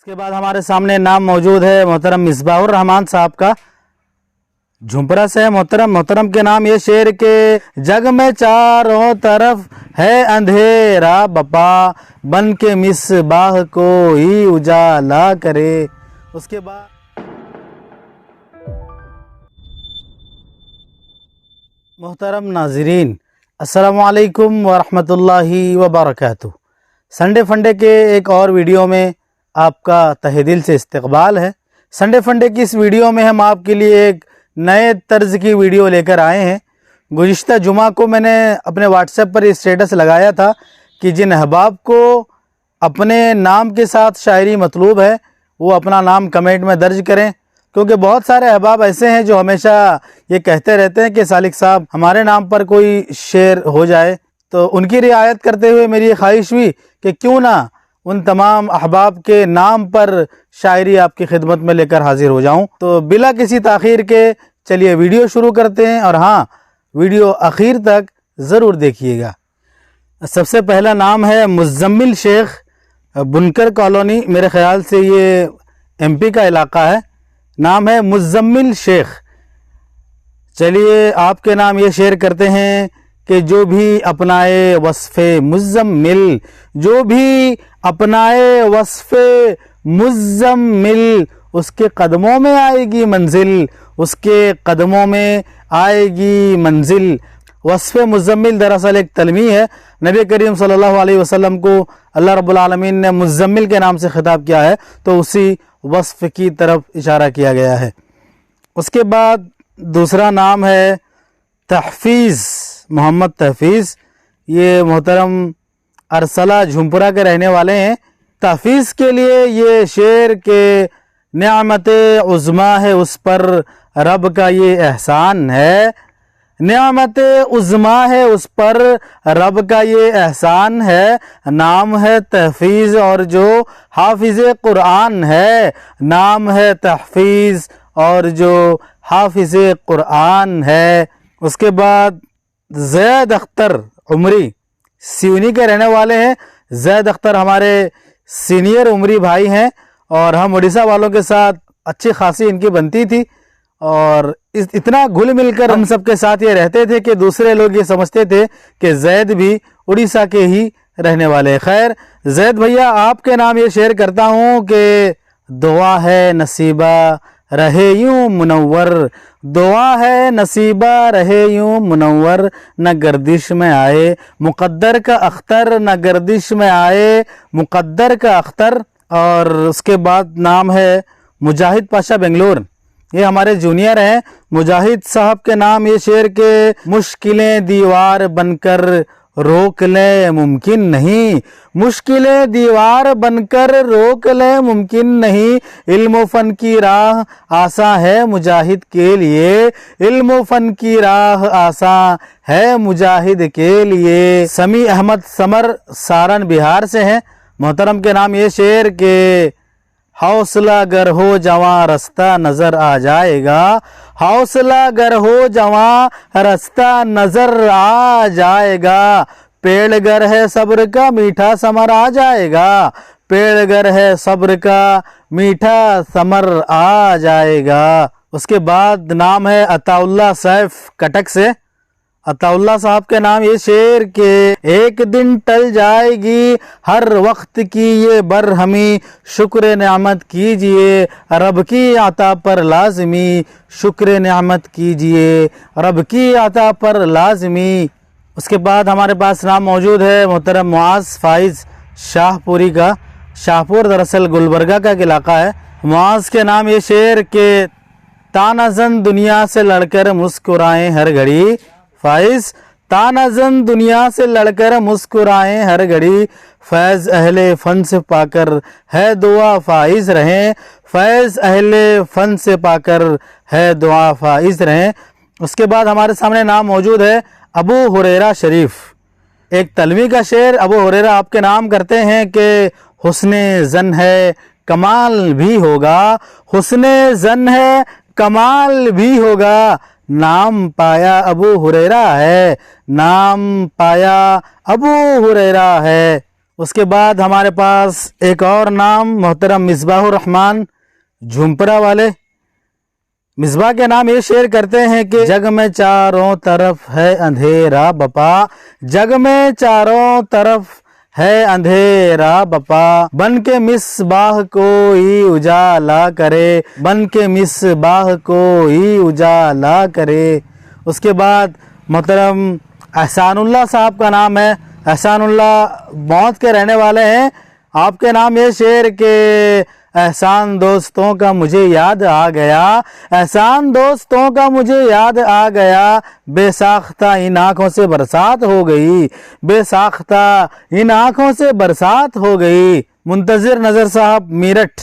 उसके बाद हमारे सामने नाम मौजूद है मोहतरम मिसबाह उर रहमान साहब का, झुंपरा से है। मोहतरम के नाम ये शेर के जग में चारों तरफ है अंधेरा, बपा बन के मिसबाह को ही उजाला करे। उसके बाद मोहतरम नाज़रीन, अस्सलामु अलैकुम वरहमतुल्लाहि वबरकातुहू। संडे फंडे के एक और वीडियो में आपका तहे दिल से इस्तकबाल है। संडे फंडे की इस वीडियो में हम आपके लिए एक नए तर्ज की वीडियो लेकर आए हैं। गुज़िश्ता जुमा को मैंने अपने व्हाट्सएप पर स्टेटस लगाया था कि जिन अहबाब को अपने नाम के साथ शायरी मतलूब है वो अपना नाम कमेंट में दर्ज करें, क्योंकि बहुत सारे अहबाब ऐसे हैं जो हमेशा ये कहते रहते हैं कि सालिक साहब हमारे नाम पर कोई शेर हो जाए। तो उनकी रियायत करते हुए मेरी ख्वाहिश हुई कि क्यों ना उन तमाम अहबाब के नाम पर शायरी आपकी खिदमत में लेकर हाजिर हो जाऊं। तो बिला किसी ताख़ीर के चलिए वीडियो शुरू करते हैं, और हाँ, वीडियो आखिर तक ज़रूर देखिएगा। सबसे पहला नाम है मुज़म्मिल शेख, बुनकर कॉलोनी, मेरे ख़्याल से ये MP का इलाका है। नाम है मुज़म्मिल शेख। चलिए आपके नाम ये शेयर करते हैं कि जो भी अपनाए वस्फ़े मुज़म्मिल, जो भी अपनाए वस्फ़े मुज़म्मिल, उसके कदमों में आएगी मंजिल, उसके कदमों में आएगी मंजिल। वस्फ़े मुज़म्मिल दरअसल एक तलमी है। नबी करीम सल्लल्लाहु अलैहि वसल्लम को अल्लाह रब्बुल आलमीन ने मुज़म्मिल के नाम से खिताब किया है, तो उसी वस्फ़ की तरफ इशारा किया गया है। उसके बाद दूसरा नाम है तहफ़ीज़, मोहम्मद तहफ़ीज़। ये मोहतरम अरसला झुंपरा के रहने वाले हैं। तहफ़ीज़ के लिए ये शेर के नियामत उज़्मा है उस पर रब का ये एहसान है, नियामत उज़्मा है उस पर रब का ये एहसान है। नाम है तहफ़ीज़ और जो हाफिज़ कुरान है, नाम है तहफ़ीज़ और जो हाफिज़ कुरान है। उसके बाद ज़ैद अख्तर उमरी, सिवनी के रहने वाले हैं। ज़ैद अख्तर हमारे सीनियर उमरी भाई हैं और हम उड़ीसा वालों के साथ अच्छी खासी इनकी बनती थी, और इतना घुल मिलकर हम सब के साथ ये रहते थे कि दूसरे लोग ये समझते थे कि ज़ैद भी उड़ीसा के ही रहने वाले हैं। खैर ज़ैद भैया, आपके नाम ये शेयर करता हूँ कि दुआ है नसीबा रहे यूं मुनव्वर, दुआ है नसीबा रहे यूं मुनव्वर, न गर्दिश में आए मुक़द्दर का अख्तर, न गर्दिश में आए मुक़द्दर का अख्तर। और उसके बाद नाम है मुजाहिद पाशा बेंगलोर, ये हमारे जूनियर हैं। मुजाहिद साहब के नाम ये शेर के मुश्किलें दीवार बनकर रोक ले मुमकिन नहीं, मुश्किलें दीवार बनकर रोक ले मुमकिन नहीं। इल्म फन की राह आसान है मुजाहिद के लिए, इल्म फन की राह आसान है मुजाहिद के लिए। समी अहमद समर सारन बिहार से हैं। मोहतरम के नाम ये शेर के हौसला गर हो जवां रास्ता नजर आ जाएगा, हौसला गर हो जवां रास्ता नजर आ जाएगा। पेड़ गर है सब्र का मीठा समर आ जाएगा, पेड़ गर है सब्र का मीठा समर आ जाएगा। उसके बाद नाम है अताउल्ला सैफ कटक से। अताउल्ला साहब के नाम ये शेर के एक दिन टल जाएगी हर वक्त की ये बरहमी, शुक्र नेमत कीजिए रब की अता पर लाजमी, शुक्र नेमत कीजिए रब की अता पर लाजमी। उसके बाद हमारे पास नाम मौजूद है मोहतरम मुआज़ फ़ाइज़ शाहपुरी का। शाहपुर दरअसल गुलबर्गा का इलाका है। मुआज़ के नाम ये शेर के तानाज़न दुनिया से लड़कर मुस्कुराएं हर घड़ी, फ़ाइज़ तानाज़न दुनिया से लड़कर मुस्कुराएं हर घड़ी, फैज़ अहले फ़न से पाकर है दुआ फ़ाइज़ रहें, फैज़ अहले फ़न से पाकर है दुआ फ़ाइज़ रहें। उसके बाद हमारे सामने नाम मौजूद है अबू हुरैरा शरीफ, एक तलवी का शेर। अबू हुरैरा आपके नाम करते हैं कि हुस्ने ज़न है कमाल भी होगा, हुस्ने ज़न है कमाल भी होगा। नाम पाया अबू हुरैरा है, नाम पाया अबू हुरैरा है। اس کے بعد ہمارے پاس ایک اور نام محترم مصباح الرحمان جھومپرا والے. مصباح کے نام یہ شعر کرتے ہیں کہ جگ میں چاروں طرف ہے اندھیرا بپا، جگ میں چاروں طرف ہے اندھیرا بپا، بن کے مصباح کوئی اجالا کرے، بن کے مصباح کوئی اجالا کرے. اس کے بعد محترم احسان اللہ صاحب کا نام ہے. احسان اللہ موت کے رہنے والے ہیں. آپ کے نام یہ شعر کہ احسان دوستوں کا مجھے یاد آ گیا، احسان دوستوں کا مجھے یاد آ گیا، بے ساختہ ان آنکھوں سے برسات ہو گئی، بے ساختہ ان آنکھوں سے برسات ہو گئی. منتظر نظر صاحب میرٹھ.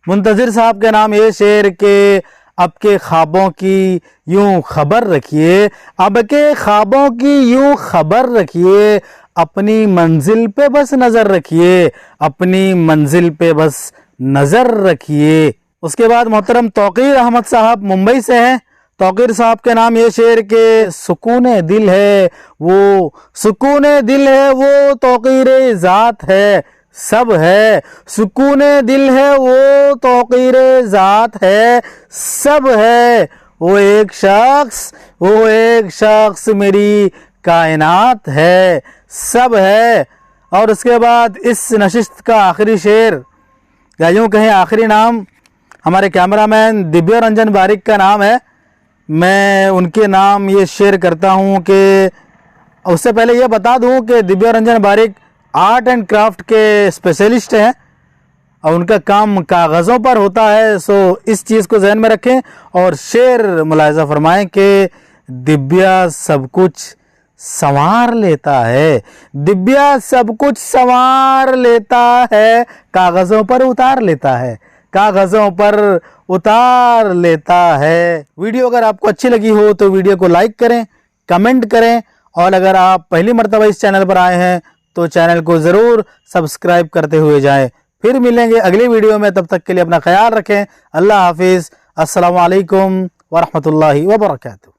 منتظر صاحب کے نام یہ شعر کہ اب کے خوابوں کی یوں خبر رکھیے، اب کے خوابوں کی یوں خبر رکھیے، اپنی منزل پہ بس نظر رکھیے، اپنی منزل پہ بس نظر رکھیے. اس کے بعد محترم توقیر احمد صاحب ممبئی سے ہیں. توقیر صاحب کے نام یہ شعر کہ سکون دل ہے وہ، سکون دل ہے وہ توقیر ذات ہے، سب ہے، سکون دل ہے وہ توقیر ذات ہے، سب ہے، وہ ایک شخص، وہ ایک شخص میری کائنات ہے، سب ہے. اور اس کے بعد اس نشست کا آخری شعر یا یوں کہیں آخری نام ہمارے کیمرہ مین دیبیا رنجن باریک کا نام ہے. میں ان کے نام یہ شعر کرتا ہوں کہ اس سے پہلے یہ بتا دوں کہ دیبیا رنجن باریک آرٹ اینڈ کرافٹ کے اسپیشلسٹ ہیں اور ان کا کام کاغذوں پر ہوتا ہے. سو اس چیز کو ذہن میں رکھیں اور شعر ملاحظہ فرمائیں کہ دیبیا سب کچھ سنوار لیتا ہے، دیبیا سب کچھ سنوار لیتا ہے، کاغذوں پر اتار لیتا ہے، کاغذوں پر اتار لیتا ہے. ویڈیو اگر آپ کو اچھی لگی ہو تو ویڈیو کو لائک کریں، کمنٹ کریں، اور اگر آپ پہلی مرتبہ اس چینل پر آئے ہیں تو چینل کو ضرور سبسکرائب کرتے ہوئے جائیں. پھر ملیں گے اگلی ویڈیو میں، تب تک کے لیے اپنا خیال رکھیں. اللہ حافظ. السلام علیکم ورحمۃ اللہ وبرکاتہ.